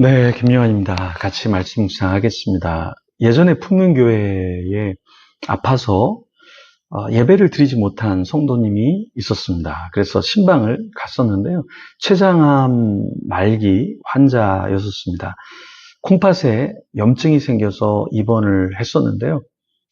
네, 김요한입니다. 같이 말씀 묵상하겠습니다. 예전에 풍문교회에 아파서 예배를 드리지 못한 성도님이 있었습니다. 그래서 신방을 갔었는데요. 췌장암 말기 환자였었습니다. 콩팥에 염증이 생겨서 입원을 했었는데요.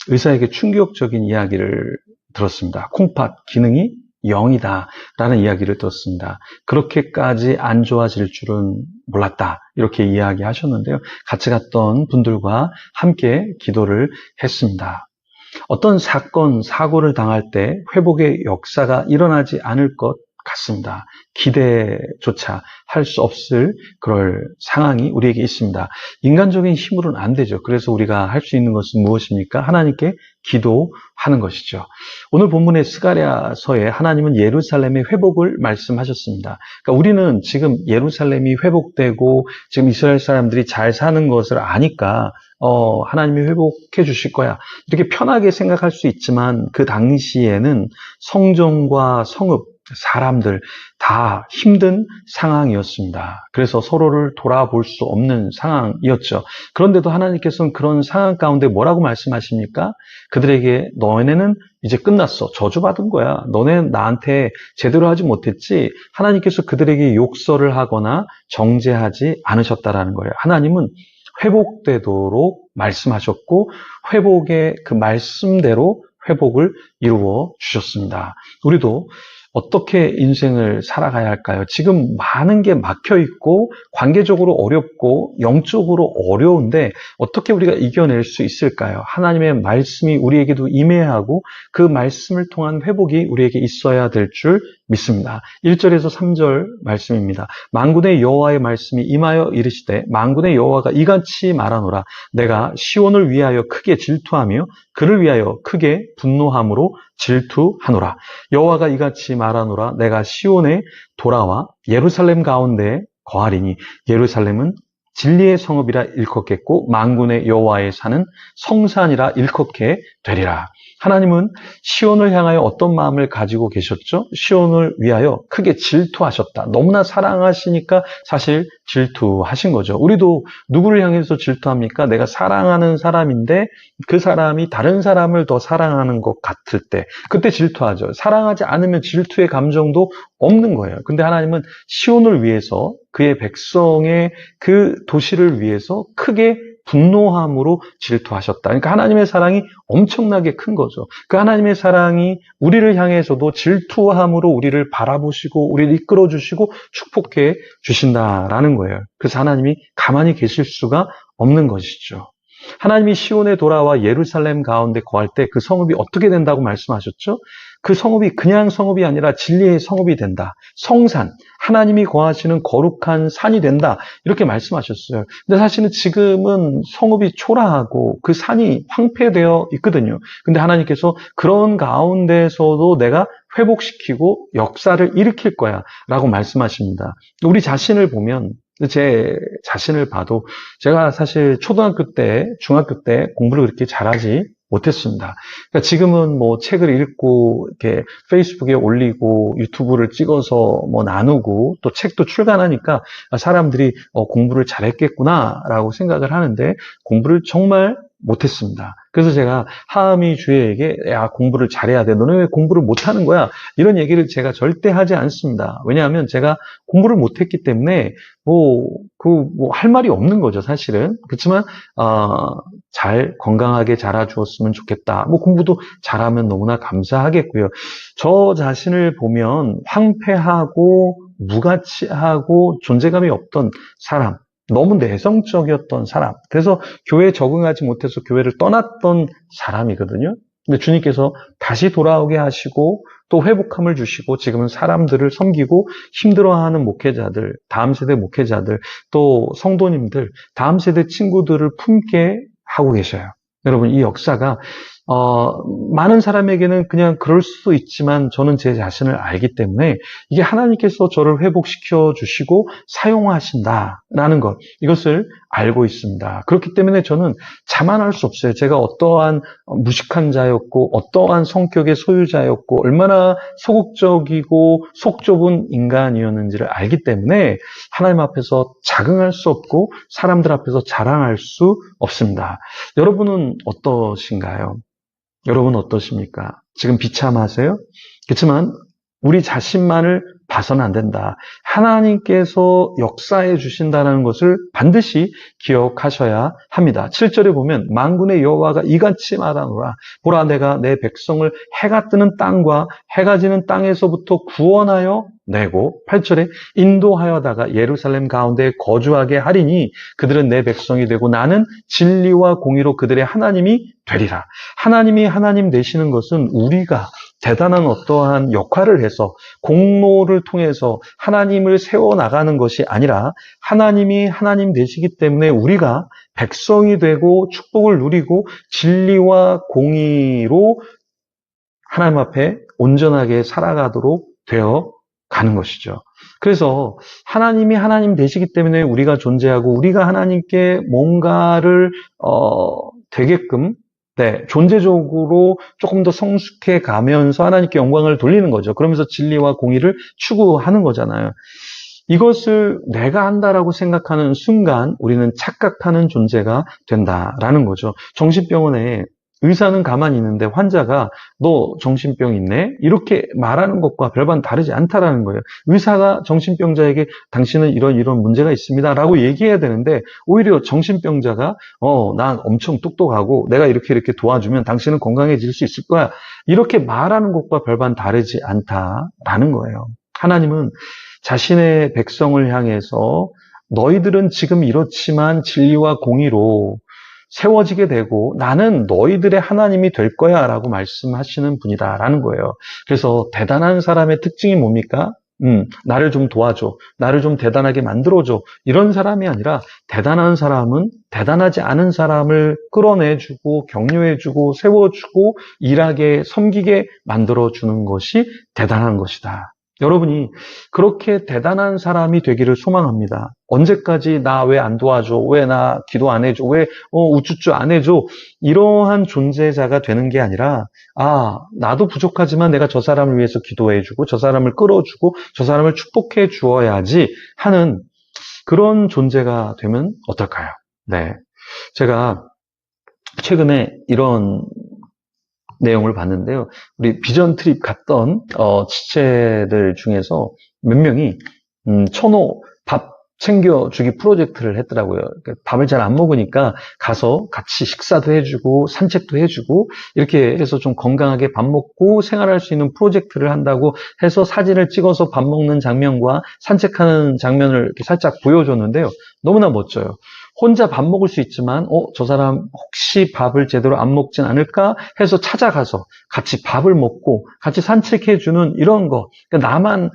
의사에게 충격적인 이야기를 들었습니다. 콩팥 기능이 0이다 라는 이야기를 들었습니다. 그렇게까지 안 좋아질 줄은 몰랐다 이렇게 이야기하셨는데요. 같이 갔던 분들과 함께 기도를 했습니다. 어떤 사건, 사고를 당할 때 회복의 역사가 일어나지 않을 것 같습니다. 기대조차 할 수 없을 그럴 상황이 우리에게 있습니다. 인간적인 힘으로는 안 되죠. 그래서 우리가 할 수 있는 것은 무엇입니까? 하나님께 기도하는 것이죠. 오늘 본문의 스가랴서에 하나님은 예루살렘의 회복을 말씀하셨습니다. 그러니까 우리는 지금 예루살렘이 회복되고 지금 이스라엘 사람들이 잘 사는 것을 아니까 하나님이 회복해 주실 거야. 이렇게 편하게 생각할 수 있지만 그 당시에는 성전과 성읍, 사람들 다 힘든 상황이었습니다. 그래서 서로를 돌아볼 수 없는 상황이었죠. 그런데도 하나님께서는 그런 상황 가운데 뭐라고 말씀하십니까? 그들에게 너네는 이제 끝났어. 저주받은 거야. 너네 나한테 제대로 하지 못했지. 하나님께서 그들에게 욕설을 하거나 정죄하지 않으셨다라는 거예요. 하나님은 회복되도록 말씀하셨고 회복의 그 말씀대로 회복을 이루어 주셨습니다. 우리도 어떻게 인생을 살아가야 할까요? 지금 많은 게 막혀 있고 관계적으로 어렵고 영적으로 어려운데 어떻게 우리가 이겨낼 수 있을까요? 하나님의 말씀이 우리에게도 임해하고 그 말씀을 통한 회복이 우리에게 있어야 될 줄 믿습니다. 1절에서 3절 말씀입니다. 만군의 여호와의 말씀이 임하여 이르시되 만군의 여호와가 이같이 말하노라. 내가 시온을 위하여 크게 질투하며 그를 위하여 크게 분노함으로 질투하노라. 여호와가 이같이 말하노라. 내가 시온에 돌아와 예루살렘 가운데 거하리니 예루살렘은 진리의 성읍이라 일컫겠고 만군의 여호와의 산은 성산이라 일컫게 되리라. 하나님은 시온을 향하여 어떤 마음을 가지고 계셨죠? 시온을 위하여 크게 질투하셨다. 너무나 사랑하시니까 사실 질투하신 거죠. 우리도 누구를 향해서 질투합니까? 내가 사랑하는 사람인데 그 사람이 다른 사람을 더 사랑하는 것 같을 때 그때 질투하죠. 사랑하지 않으면 질투의 감정도 없는 거예요. 근데 하나님은 시온을 위해서 그의 백성의 그 도시를 위해서 크게 분노함으로 질투하셨다. 그러니까 하나님의 사랑이 엄청나게 큰 거죠. 그 하나님의 사랑이 우리를 향해서도 질투함으로 우리를 바라보시고 우리를 이끌어 주시고 축복해 주신다라는 거예요. 그래서 하나님이 가만히 계실 수가 없는 것이죠. 하나님이 시온에 돌아와 예루살렘 가운데 거할 때 그 성읍이 어떻게 된다고 말씀하셨죠? 그 성읍이 그냥 성읍이 아니라 진리의 성읍이 된다. 성산, 하나님이 거하시는 거룩한 산이 된다. 이렇게 말씀하셨어요. 근데 사실은 지금은 성읍이 초라하고 그 산이 황폐되어 있거든요. 근데 하나님께서 그런 가운데서도 내가 회복시키고 역사를 일으킬 거야 라고 말씀하십니다. 우리 자신을 보면 제 자신을 봐도 제가 사실 초등학교 때, 중학교 때 공부를 그렇게 잘하지 못했습니다. 그러니까 지금은 뭐 책을 읽고 이렇게 페이스북에 올리고 유튜브를 찍어서 뭐 나누고 또 책도 출간하니까 사람들이 공부를 잘했겠구나라고 생각을 하는데 공부를 정말 못했습니다. 그래서 제가 하은이 주애에게 야 공부를 잘해야 돼. 너는 왜 공부를 못하는 거야? 이런 얘기를 제가 절대 하지 않습니다. 왜냐하면 제가 공부를 못했기 때문에 할 말이 없는 거죠, 사실은. 그렇지만 잘 건강하게 자라주었으면 좋겠다. 공부도 잘하면 너무나 감사하겠고요. 저 자신을 보면 황폐하고 무가치하고 존재감이 없던 사람. 너무 내성적이었던 사람. 그래서 교회에 적응하지 못해서 교회를 떠났던 사람이거든요. 근데 주님께서 다시 돌아오게 하시고 또 회복함을 주시고 지금은 사람들을 섬기고 힘들어하는 목회자들, 다음 세대 목회자들, 또 성도님들, 다음 세대 친구들을 품게 하고 계셔요. 여러분, 이 역사가 많은 사람에게는 그냥 그럴 수도 있지만 저는 제 자신을 알기 때문에 이게 하나님께서 저를 회복시켜 주시고 사용하신다라는 것, 이것을 알고 있습니다. 그렇기 때문에 저는 자만할 수 없어요. 제가 어떠한 무식한 자였고 어떠한 성격의 소유자였고 얼마나 소극적이고 속 좁은 인간이었는지를 알기 때문에 하나님 앞에서 자긍할 수 없고 사람들 앞에서 자랑할 수 없습니다. 여러분은 어떠신가요? 여러분 어떠십니까? 지금 비참하세요? 그렇지만 우리 자신만을 봐서는 안 된다. 하나님께서 역사해 주신다는 것을 반드시 기억하셔야 합니다. 7절에 보면 만군의 여호와가 이같이 말하노라. 보라, 내가 내 백성을 해가 뜨는 땅과 해가 지는 땅에서부터 구원하여 내고, 8절에 인도하여다가 예루살렘 가운데 거주하게 하리니 그들은 내 백성이 되고 나는 진리와 공의로 그들의 하나님이 되리라. 하나님이 하나님 되시는 것은 우리가 대단한 어떠한 역할을 해서 공로를 통해서 하나님을 세워나가는 것이 아니라 하나님이 하나님 되시기 때문에 우리가 백성이 되고 축복을 누리고 진리와 공의로 하나님 앞에 온전하게 살아가도록 되어 가는 것이죠. 그래서 하나님이 하나님 되시기 때문에 우리가 존재하고 우리가 하나님께 뭔가를 되게끔 존재적으로 조금 더 성숙해 가면서 하나님께 영광을 돌리는 거죠. 그러면서 진리와 공의를 추구하는 거잖아요. 이것을 내가 한다라고 생각하는 순간 우리는 착각하는 존재가 된다라는 거죠. 정신병원에 의사는 가만히 있는데 환자가 너 정신병 있네? 이렇게 말하는 것과 별반 다르지 않다라는 거예요. 의사가 정신병자에게 당신은 이런 문제가 있습니다 라고 얘기해야 되는데 오히려 정신병자가 난 엄청 똑똑하고 내가 이렇게 도와주면 당신은 건강해질 수 있을 거야. 이렇게 말하는 것과 별반 다르지 않다라는 거예요. 하나님은 자신의 백성을 향해서 너희들은 지금 이렇지만 진리와 공의로 세워지게 되고 나는 너희들의 하나님이 될 거야 라고 말씀하시는 분이다라는 거예요. 그래서 대단한 사람의 특징이 뭡니까? 나를 좀 도와줘. 나를 좀 대단하게 만들어줘. 이런 사람이 아니라 대단한 사람은 대단하지 않은 사람을 끌어내주고 격려해주고 세워주고 일하게 섬기게 만들어주는 것이 대단한 것이다. 여러분이 그렇게 대단한 사람이 되기를 소망합니다. 언제까지 나 왜 안 도와줘? 왜 나 기도 안 해줘? 왜 우쭈쭈 안 해줘? 이러한 존재자가 되는 게 아니라 나도 부족하지만 내가 저 사람을 위해서 기도해주고 저 사람을 끌어주고 저 사람을 축복해 주어야지 하는 그런 존재가 되면 어떨까요? 네, 제가 최근에 이런 내용을 봤는데요. 우리 비전 트립 갔던 지체들 중에서 몇 명이 천호 밥 챙겨주기 프로젝트를 했더라고요. 그러니까 밥을 잘 안 먹으니까 가서 같이 식사도 해주고 산책도 해주고 이렇게 해서 좀 건강하게 밥 먹고 생활할 수 있는 프로젝트를 한다고 해서 사진을 찍어서 밥 먹는 장면과 산책하는 장면을 이렇게 살짝 보여줬는데요. 너무나 멋져요. 혼자 밥 먹을 수 있지만 저 사람 혹시 밥을 제대로 안 먹진 않을까 해서 찾아가서 같이 밥을 먹고 같이 산책해주는 이런 거. 그러니까 나만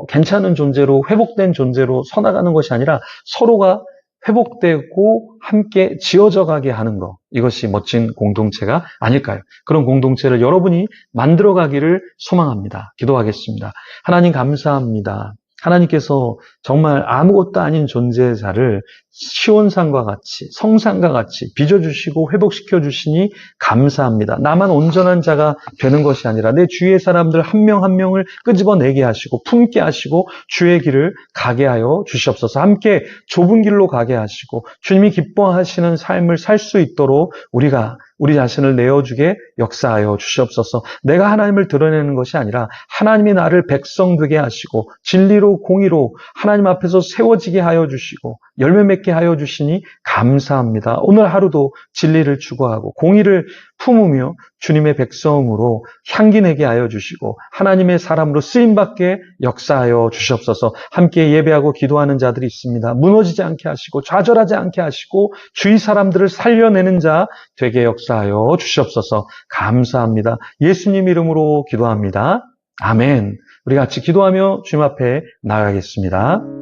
괜찮은 존재로 회복된 존재로 서나가는 것이 아니라 서로가 회복되고 함께 지어져 가게 하는 것. 이것이 멋진 공동체가 아닐까요? 그런 공동체를 여러분이 만들어가기를 소망합니다. 기도하겠습니다. 하나님 감사합니다. 하나님께서 정말 아무것도 아닌 존재자를 시온산과 같이 성산과 같이 빚어주시고 회복시켜 주시니 감사합니다. 나만 온전한 자가 되는 것이 아니라 내 주위의 사람들 한 명 한 명을 끄집어내게 하시고 품게 하시고 주의 길을 가게 하여 주시옵소서. 함께 좁은 길로 가게 하시고 주님이 기뻐하시는 삶을 살 수 있도록 우리가 우리 자신을 내어주게 역사하여 주시옵소서. 내가 하나님을 드러내는 것이 아니라 하나님이 나를 백성 되게 하시고 진리로 공의로 하나님 앞에서 세워지게 하여 주시고 열매 맺게 하여 주시니 감사합니다. 오늘 하루도 진리를 추구하고 공의를 품으며 주님의 백성으로 향기 내게 하여 주시고 하나님의 사람으로 쓰임받게 역사하여 주시옵소서. 함께 예배하고 기도하는 자들이 있습니다. 무너지지 않게 하시고 좌절하지 않게 하시고 주위 사람들을 살려내는 자 되게 역사하여 주시옵소서. 감사합니다. 예수님 이름으로 기도합니다. 아멘. 우리 같이 기도하며 주님 앞에 나가겠습니다.